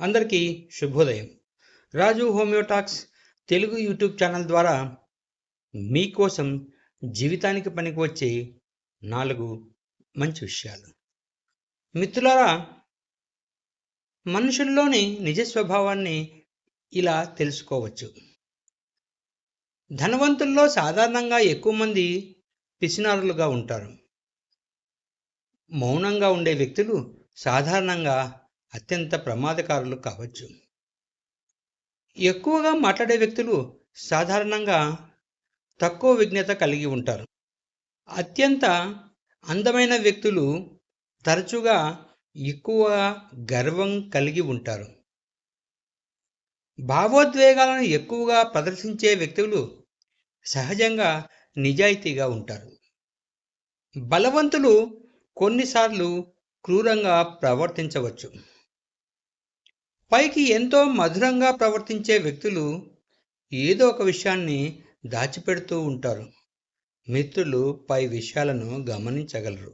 అందరికీ శుభోదయం. రాజు హోమియోటాక్స్ Telugu YouTube channel ద్వారా మీకోసం జీవితానికి పనికి వచ్చే 4 మంచి విషయాలు. మిత్రులారా, మనుషుల్లోని నిజ స్వభావాన్ని ఇలా తెలుసుకోవచ్చు. ధనవంతుల్లో సాధారణంగా ఎక్కువ మంది పిసినారులుగా ఉంటారు. మౌనంగా ఉండే వ్యక్తులు సాధారణంగా అత్యంత ప్రమాదకారులు కావచ్చు. ఎక్కువగా మాట్లాడే వ్యక్తులు సాధారణంగా తక్కువ విజ్ఞత కలిగి ఉంటారు. అత్యంత అందమైన వ్యక్తులు తరచుగా ఎక్కువ గర్వం కలిగి ఉంటారు. భావోద్వేగాలను ఎక్కువగా ప్రదర్శించే వ్యక్తులు సహజంగా నిజాయితీగా ఉంటారు. బలవంతులు కొన్నిసార్లు క్రూరంగా ప్రవర్తించవచ్చు. పైకి ఎంతో మధురంగా ప్రవర్తించే వ్యక్తులు ఏదో ఒక విషయాన్ని దాచిపెడుతూ ఉంటారు. మిత్రులు పై విషయాలను గమనించగలరు.